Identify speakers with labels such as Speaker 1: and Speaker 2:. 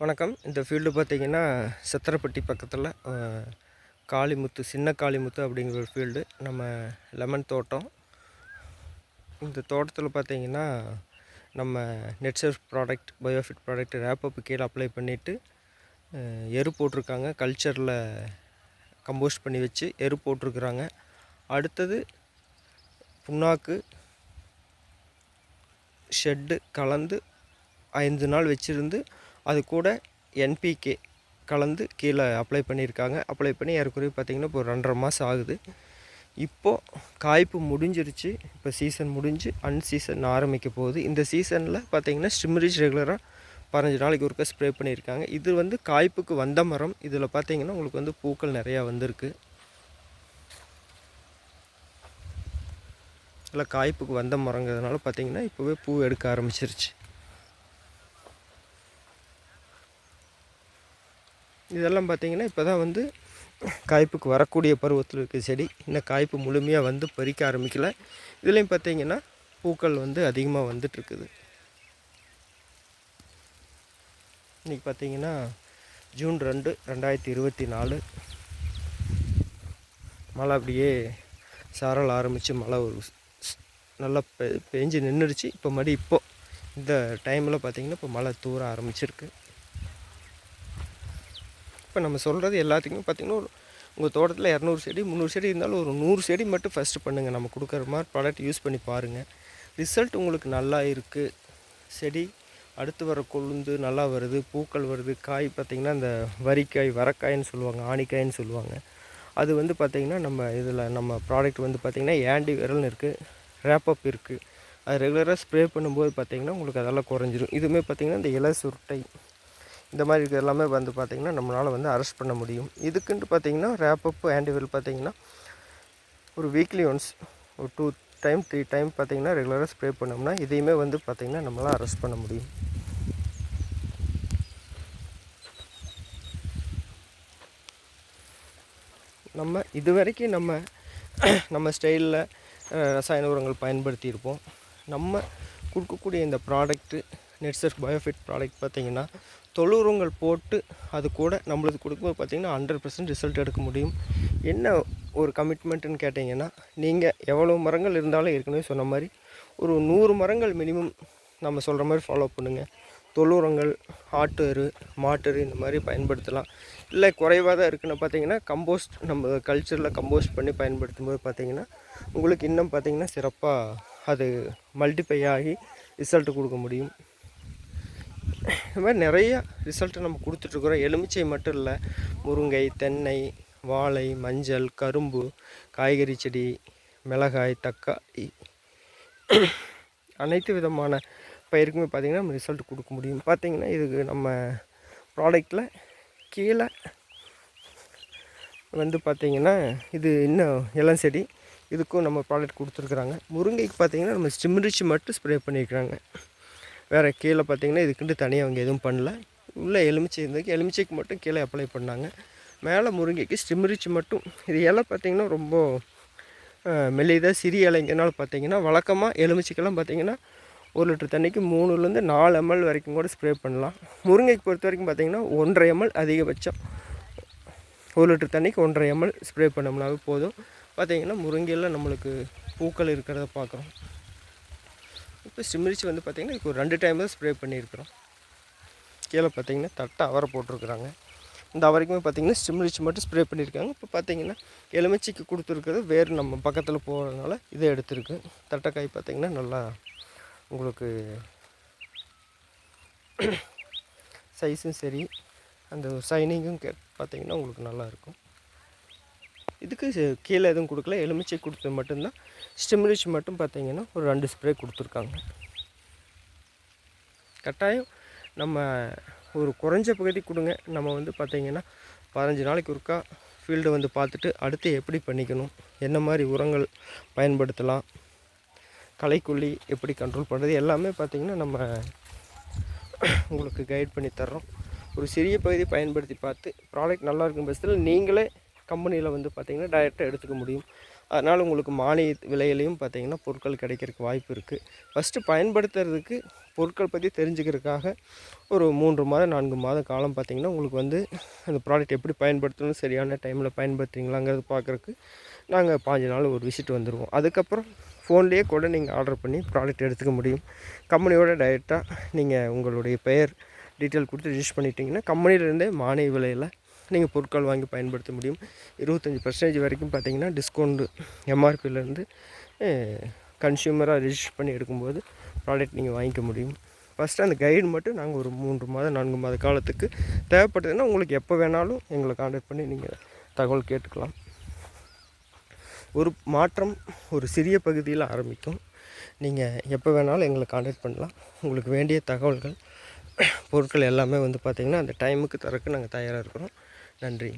Speaker 1: வணக்கம். இந்த ஃபீல்டு பார்த்தீங்கன்னா, சத்திரப்பட்டி பக்கத்தில் காளிமுத்து, சின்ன காளிமுத்து அப்படிங்கிற ஒரு ஃபீல்டு. நம்ம லெமன் தோட்டம். இந்த தோட்டத்தில் பார்த்தீங்கன்னா, நம்ம நெட்சர்ஃப் ப்ராடக்ட், பயோஃபிட் ப்ராடக்ட் ரேப்பப் கீழே அப்ளை பண்ணிவிட்டு எரு போட்டிருக்காங்க. கல்ச்சரில் கம்போஸ்ட் பண்ணி வச்சு எரு போட்டிருக்குறாங்க. அடுத்தது புண்ணாக்கு ஷெட்டு கலந்து 5 நாள் வச்சுருந்து அது கூட என்பிகே கலந்து கீழே அப்ளை பண்ணியிருக்காங்க. அப்ளை பண்ணி ஏறக்குறைய பார்த்திங்கன்னா இப்போ ஒரு 2.5 மாதம் ஆகுது. இப்போது காய்ப்பு முடிஞ்சிருச்சு. இப்போ சீசன் முடிஞ்சு அன்சீசன் ஆரம்பிக்க போகுது. இந்த சீசனில் பார்த்திங்கன்னா ஸ்டிம்ரிச் ரெகுலராக 15 நாளைக்கு ஒருக்கா ஸ்ப்ரே பண்ணியிருக்காங்க. இது வந்து காய்ப்புக்கு வந்த மரம். இதில் பார்த்திங்கன்னா உங்களுக்கு வந்து பூக்கள் நிறையா வந்திருக்கு. இல்லை காய்ப்புக்கு வந்த மரங்கிறதுனால பார்த்திங்கன்னா இப்போவே பூ எடுக்க ஆரம்பிச்சிருச்சு. இதெல்லாம் பார்த்திங்கன்னா இப்போ தான் வந்து காய்ப்புக்கு வரக்கூடிய பருவத்தில் இருக்க செடி. இன்னும் காய்ப்பு முழுமையாக வந்து பறிக்க ஆரம்பிக்கலை. இதுலேயும் பார்த்திங்கன்னா பூக்கள் வந்து அதிகமாக வந்துட்டுருக்குது. இன்றைக்கி பார்த்திங்கன்னா ஜூன் 2, 2024. மழை அப்படியே சாரல் ஆரம்பித்து மழை ஒரு நல்லா பெஞ்சு நின்றுடுச்சு. இப்போ இப்போது இந்த டைமில் பார்த்திங்கன்னா இப்போ மழை தூர ஆரம்பிச்சிருக்கு. இப்போ நம்ம சொல்கிறது எல்லாத்துக்குமே பார்த்திங்கன்னா உங்கள் தோட்டத்தில் 200 செடி 300 செடி இருந்தாலும் ஒரு 100 செடி மட்டும் ஃபஸ்ட்டு பண்ணுங்கள். நம்ம கொடுக்குற மாதிரி ப்ராடக்ட் யூஸ் பண்ணி பாருங்கள். ரிசல்ட் உங்களுக்கு நல்லா இருக்குது. செடி அடுத்து வர கொழுந்து நல்லா வருது, பூக்கள் வருது. காய் பார்த்திங்கன்னா இந்த வரிக்காய், வரக்காயின்னு சொல்லுவாங்க, ஆணிக்காயின்னு சொல்லுவாங்க. அது வந்து பார்த்திங்கன்னா நம்ம இதில் நம்ம ப்ராடக்ட் வந்து பார்த்திங்கன்னா ஆன்டி வைரல்னு இருக்குது, ரேப்பப் இருக்குது. அது ரெகுலராக ஸ்ப்ரே பண்ணும்போது பார்த்திங்கன்னா உங்களுக்கு அதெல்லாம் குறைஞ்சிரும். இதுவுமே பார்த்திங்கன்னா இந்த இலை சுருட்டை இந்த மாதிரி இருக்கிறது எல்லாமே வந்து பார்த்திங்கன்னா நம்மளால் வந்து அரெஸ்ட் பண்ண முடியும். இதுக்குன்ட்டு பார்த்திங்கன்னா ரேப்பப் ஆன்டிவைரல் பார்த்திங்கன்னா ஒரு வீக்லி ஒன்ஸ் ஒரு 2 டைம் 3 டைம் பார்த்திங்கன்னா ரெகுலராக ஸ்ப்ரே பண்ணோம்னா இதையுமே வந்து பார்த்திங்கன்னா நம்மளால் அரெஸ்ட் பண்ண முடியும். நம்ம இது வரைக்கும் நம்ம ஸ்டைலில் ரசாயன உரங்கள் பயன்படுத்தியிருப்போம். நம்ம கொடுக்கக்கூடிய இந்த ப்ராடக்ட்டு நெட்சர்ஃப் பயோஃபிட் ப்ராடக்ட் பார்த்திங்கன்னா தொழு உரங்கள் போட்டு அது கூட நம்மளுக்கு கொடுக்கும்போது பார்த்திங்கன்னா 100% ரிசல்ட் எடுக்க முடியும். என்ன ஒரு கமிட்மெண்ட்டுன்னு கேட்டிங்கன்னா, நீங்கள் எவ்வளோ மரங்கள் இருந்தாலும் ஏற்கனவே சொன்ன மாதிரி ஒரு 100 மரங்கள் மினிமம் நம்ம சொல்கிற மாதிரி ஃபாலோ பண்ணுங்கள். தொழு உரங்கள், ஆட்டு எரு, மாட்டு எரு இந்த மாதிரி பயன்படுத்தலாம். இல்லை குறைவாக தான் இருக்குன்னு பார்த்திங்கன்னா கம்போஸ்ட் நம்ம கல்ச்சரில் கம்போஸ்ட் பண்ணி பயன்படுத்தும் போது பார்த்திங்கன்னா உங்களுக்கு இன்னும் பார்த்திங்கன்னா சிறப்பாக அது மல்டிப்ளை ஆகி ரிசல்ட்டு கொடுக்க முடியும். இது மாதிரி நிறையா ரிசல்ட்டு நம்ம கொடுத்துட்ருக்குறோம். எலுமிச்சை மட்டும் இல்லை, முருங்கை, தென்னை, வாழை, மஞ்சள், கரும்பு, காய்கறி செடி, மிளகாய், தக்காளி அனைத்து விதமான பயிருக்குமே பார்த்திங்கன்னா நம்ம ரிசல்ட் கொடுக்க முடியும். பார்த்திங்கன்னா இதுக்கு நம்ம ப்ராடக்டில் கீழே வந்து பார்த்திங்கன்னா இது இன்னும் இளம் செடி, இதுக்கும் நம்ம ப்ராடக்ட் கொடுத்துருக்குறாங்க. முருங்கைக்கு பார்த்திங்கன்னா நம்ம ஸ்டிம்ரிச் மட்டும் ஸ்ப்ரே பண்ணியிருக்கிறாங்க. வேறு கீழே பார்த்திங்கன்னா இதுக்குன்ட்டு தனியாக அவங்க எதுவும் பண்ணல. உள்ளே எலுமிச்சை இருந்ததுக்கு எலுமிச்சைக்கு மட்டும் கீழே அப்ளை பண்ணாங்க. மேலே முருங்கைக்கு ஸ்டிம்ரிச் மட்டும். இது இலை பார்த்திங்கன்னா ரொம்ப மெல்லிதாக சிறிய இலைங்கனால பார்த்திங்கன்னா வழக்கமாக எலுமிச்சைக்கெல்லாம் பார்த்திங்கன்னா 1 லிட்டர் தண்ணிக்கு 3லேருந்து 4 ml வரைக்கும் கூட ஸ்ப்ரே பண்ணலாம். முருங்கைக்கு பொறுத்த வரைக்கும் பார்த்திங்கன்னா 1.5 ml அதிகபட்சம். 1 லிட்டர் தண்ணிக்கு 1.5 ml ஸ்ப்ரே பண்ணோம்னாவே போதும். பார்த்திங்கன்னா முருங்கையில் நம்மளுக்கு பூக்கள் இருக்கிறத பார்க்குறோம். இப்போ ஸ்டிம்ரிச் வந்து பார்த்திங்கன்னா இப்போ 2 டைம் தான் ஸ்ப்ரே பண்ணியிருக்கிறோம். கீழே பார்த்திங்கன்னா தட்டை அவரை போட்டிருக்குறாங்க. இந்த அவரைக்குமே பார்த்திங்கன்னா ஸ்டிம்ரிச் மட்டும் ஸ்ப்ரே பண்ணியிருக்காங்க. இப்போ பார்த்திங்கன்னா எலுமிச்சைக்கு கொடுத்துருக்கிறது வேறு நம்ம பக்கத்தில் போகிறதுனால இதை எடுத்துருக்கு. தட்டைக்காய் பார்த்திங்கன்னா நல்லா உங்களுக்கு சைஸும் சரி அந்த சைனிங்கும் பார்த்திங்கன்னா உங்களுக்கு நல்லாயிருக்கும். இதுக்கு கீழே எதுவும் கொடுக்கல, எலுமிச்சை கொடுத்தது மட்டும்தான். ஸ்டிம்ரிச் மட்டும் பார்த்திங்கன்னா ஒரு 2 ஸ்ப்ரே கொடுத்துருக்காங்க. கட்டாயம் நம்ம ஒரு குறைஞ்ச பகுதி கொடுங்க. நம்ம வந்து பார்த்திங்கன்னா 15 நாளைக்கு ஒருக்கா ஃபீல்டை வந்து பார்த்துட்டு அடுத்து எப்படி பண்ணிக்கணும், என்ன மாதிரி உரங்கள் பயன்படுத்தலாம், களைக்கொல்லி எப்படி கண்ட்ரோல் பண்ணுறது எல்லாமே பார்த்திங்கன்னா நம்ம உங்களுக்கு கைட் பண்ணி தர்றோம். ஒரு சிறிய பகுதி பயன்படுத்தி பார்த்து ப்ராடக்ட் நல்லா இருக்கும் பட்சத்தில் நீங்களே கம்பெனியில் வந்து பார்த்திங்கன்னா டைரெக்டாக எடுத்துக்க முடியும். அதனால் உங்களுக்கு மானிய விலையிலையும் பார்த்திங்கன்னா பொருட்கள் கிடைக்கிறதுக்கு வாய்ப்பு இருக்குது. ஃபஸ்ட்டு பயன்படுத்துறதுக்கு பொருட்கள் பற்றி தெரிஞ்சுக்கிறதுக்காக ஒரு 3 மாதம் 4 மாதம் காலம் பார்த்திங்கன்னா உங்களுக்கு வந்து அந்த ப்ராடக்ட் எப்படி பயன்படுத்தணும், சரியான டைமில் பயன்படுத்துறீங்களாங்கிறது பார்க்குறக்கு நாங்கள் 15 நாள் ஒரு விசிட் வந்துடுவோம். அதுக்கப்புறம் ஃபோன்லேயே கூட நீங்கள் ஆர்டர் பண்ணி ப்ராடக்ட் எடுத்துக்க முடியும். கம்பெனியோட டைரெக்டாக நீங்கள் உங்களுடைய பெயர் டீட்டெயில் கொடுத்து ரிஜிஸ்டர் பண்ணிட்டீங்கன்னா கம்பெனிலேருந்தே மானிய விலையில் நீங்கள் பொருட்கள் வாங்கி பயன்படுத்த முடியும். 25% வரைக்கும் பார்த்திங்கன்னா டிஸ்கவுண்ட்டு எம்ஆர்பியிலேருந்து கன்சியூமராக ரிஜிஸ்டர் பண்ணி எடுக்கும்போது ப்ராடக்ட் நீங்கள் வாங்கிக்க முடியும். ஃபஸ்ட்டு அந்த கைடு மட்டும் நாங்கள் ஒரு 3 மாதம் 4 மாத காலத்துக்கு தேவைப்பட்டதுன்னா உங்களுக்கு எப்போ வேணாலும் எங்களை கான்டாக்ட் பண்ணி நீங்கள் தகவல் கேட்டுக்கலாம். ஒரு மாற்றம் ஒரு சிறிய பகுதியில் ஆரம்பிக்கும். நீங்கள் எப்போ வேணாலும் எங்களை கான்டாக்ட் பண்ணலாம். உங்களுக்கு வேண்டிய தகவல்கள் பொருட்கள் எல்லாமே வந்து பார்த்திங்கன்னா அந்த டைமுக்கு தரக்கு நாங்கள் தயாராக இருக்கிறோம். நன்றி.